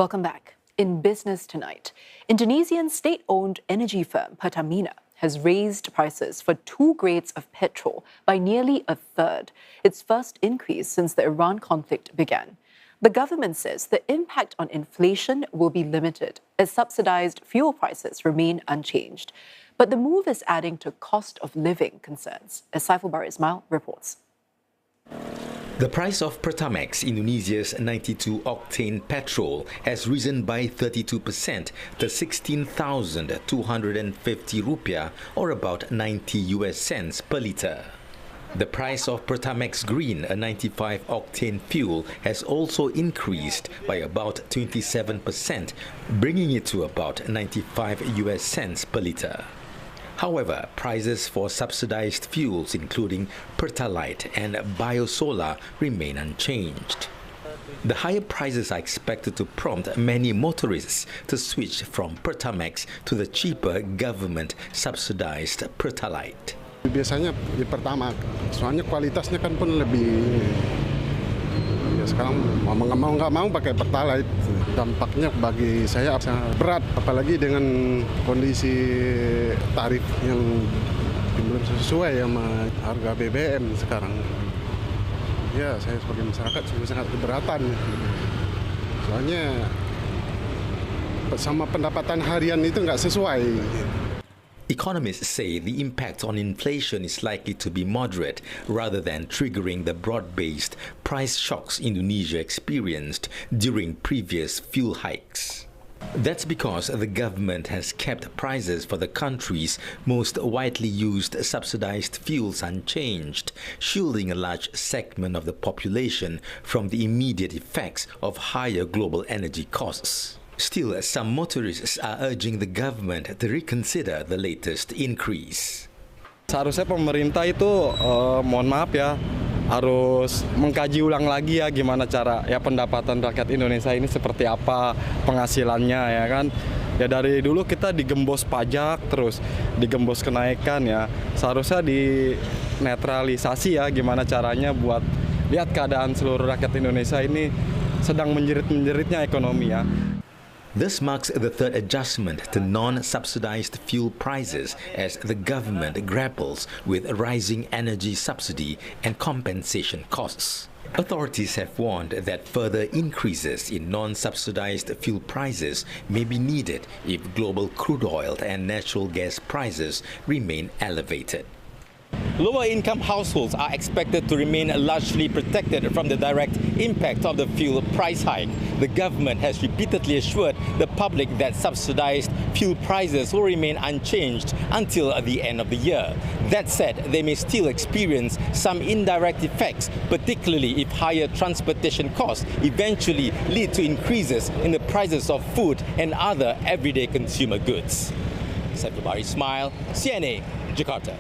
Welcome back. In business tonight, Indonesian state-owned energy firm Pertamina has raised prices for 2 grades of petrol by nearly a third, its first increase since the Iran conflict began. The government says the impact on inflation will be limited as subsidized fuel prices remain unchanged. But the move is adding to cost of living concerns, as Saifulbahri Ismail reports. The price of Pertamax, Indonesia's 92-octane petrol, has risen by 32% to 16,250 rupiah, or about 90 US cents per litre. The price of Pertamax Green, a 95-octane fuel, has also increased by about 27%, bringing it to about 95 US cents per litre. However, prices for subsidized fuels, including Pertalite and Biosolar, remain unchanged. The higher prices are expected to prompt many motorists to switch from Pertamax to the cheaper government-subsidized Pertalite. Biasanya di Pertamax, soalnya kualitasnya kan pun lebih. Ya sekarang mau nggak mau pakai Pertalite. Dampaknya bagi saya sangat berat, apalagi dengan kondisi tarif yang belum sesuai sama harga BBM sekarang. Ya, saya sebagai masyarakat sangat keberatan. Soalnya sama pendapatan harian itu nggak sesuai. Economists say the impact on inflation is likely to be moderate rather than triggering the broad-based price shocks Indonesia experienced during previous fuel hikes. That's because the government has kept prices for the country's most widely used subsidized fuels unchanged, shielding a large segment of the population from the immediate effects of higher global energy costs. Still, some motorists are urging the government to reconsider the latest increase. Seharusnya pemerintah itu, mohon maaf ya, harus mengkaji ulang lagi ya gimana cara ya pendapatan rakyat Indonesia ini seperti apa penghasilannya ya kan. Ya dari dulu kita digembos pajak terus digembos kenaikan ya. Seharusnya dinetralisasi ya gimana caranya buat lihat keadaan seluruh rakyat Indonesia ini sedang menjerit-menjeritnya ekonomi ya. This marks the third adjustment to non-subsidized fuel prices as the government grapples with rising energy subsidy and compensation costs. Authorities have warned that further increases in non-subsidized fuel prices may be needed if global crude oil and natural gas prices remain elevated. Lower-income households are expected to remain largely protected from the direct impact of the fuel price hike. The government has repeatedly assured the public that subsidized fuel prices will remain unchanged until the end of the year. That said, they may still experience some indirect effects, particularly if higher transportation costs eventually lead to increases in the prices of food and other everyday consumer goods. Saifulbahri Ismail, CNA, Jakarta.